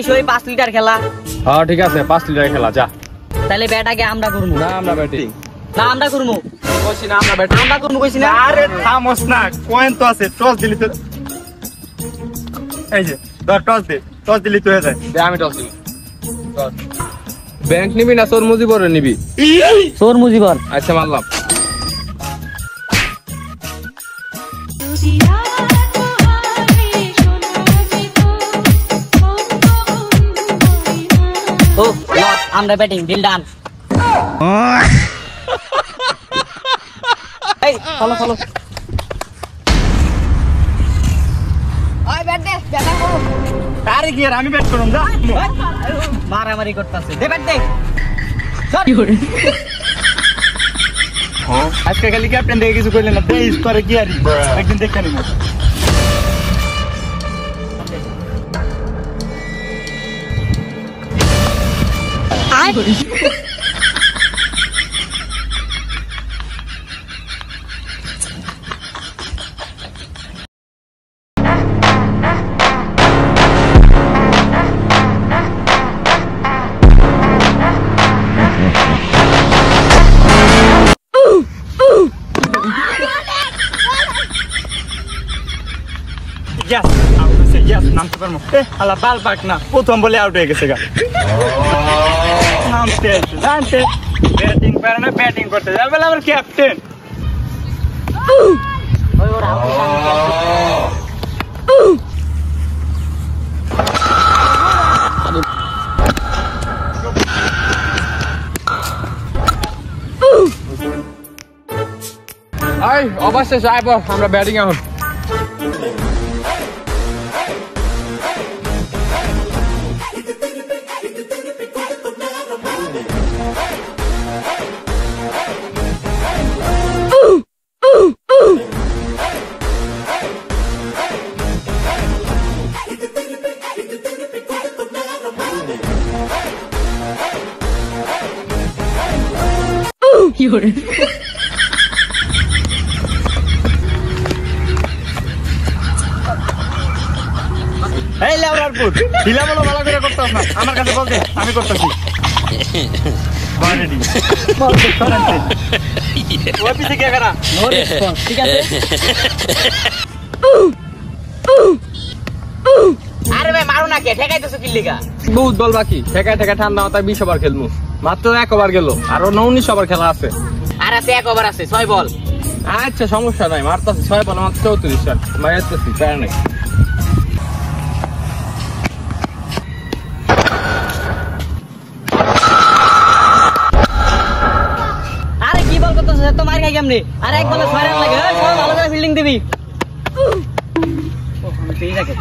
আইছো ওই 5 লিটার খেলা। হ্যাঁ ঠিক আছে 5 লিটার খেলা যা। তাহলে ব্যাট আগে আমরা করব। না আমরা ব্যাটিং। না আমরা করব। কইছি না আমরা ব্যাটিং। আমরা করব কইছি না। আরে থামোস না, কয়েন তো আছে, টস দিলি তো। এই যে ধর টস দে, টস দিলি তো হয়ে যায়। দে আমি টস দিই। টস। ব্যাংক নিবি না সোর মুজিবর নিবি? সোর মুজিবর। আচ্ছা মানলাম। ও লট আমরা ব্যাটিং ডিল ডান। এই ফলো ফলো। ওই ব্যাট দে, ব্যাট করো। আরে কি আর আমি ব্যাট করুম যা। মারামারি করতেছে। দে ব্যাট দে। সর। আজকে খালি ক্যাপ্টেন দেখে কিছু কইলেন না, দেই করে কি আর একদিন দেখে নিব। আয় Yes, yes, নামতে পারবো। আলা বাল পাক না, প্রথম বলে আউট হয়ে গেছে গা। নামতে জানতে ব্যাটিং পারে না, ব্যাটিং করতে যাবে বলে আমার ক্যাপ্টেন। ওই ওর আই অবশ্যই যাইব আমরা ব্যাটিং এখন। এই লেওরার পুত, ঢিলা বলো ভালো করে করতে না, আমার কাছে বল দে, আমি করতেছি। বারেডি বল দে করেন্ট। ওই পিছে কে করা? নো রেসপন্স, ঠিক আছে? আরে ভাই মারো না কে, ঠেকাইতেছো কি লিগা? বহুত বল বাকি, ঠেকায় ঠেকায় ঠান্ডা মাথায় 20 ওভার খেলমু। মাত্র 1 ওভার গেল, আরো 19 ওভার খেলা আছে। আর আছে 1 ওভার আছে, 6 বল। আচ্ছা সমস্যা নাই, মারতাছি 6 বল মাত্র 34 রান। মারতেছি প্যারা নাই। আরে কি বল করতেছ, তো মার খাই কেমনে? আর এক বলে 6 রান লাগে, এই সব ভালো করে ফিল্ডিং দিবি। ও আমি পেয়ে যাকে।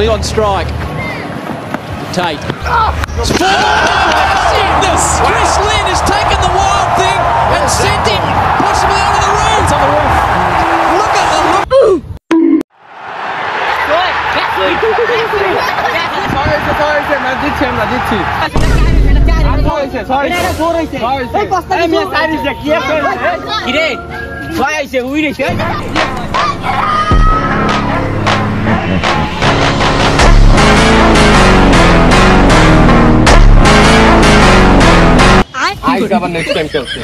Leon strike. Tate. Goodness! Chris Lynn has taken the wild thing and sent it possibly onto the roof. It's on the roof. Look at the look. কিরে ছয় আইছে উই রেছে আবার নেক্সট টাইম খেলছে।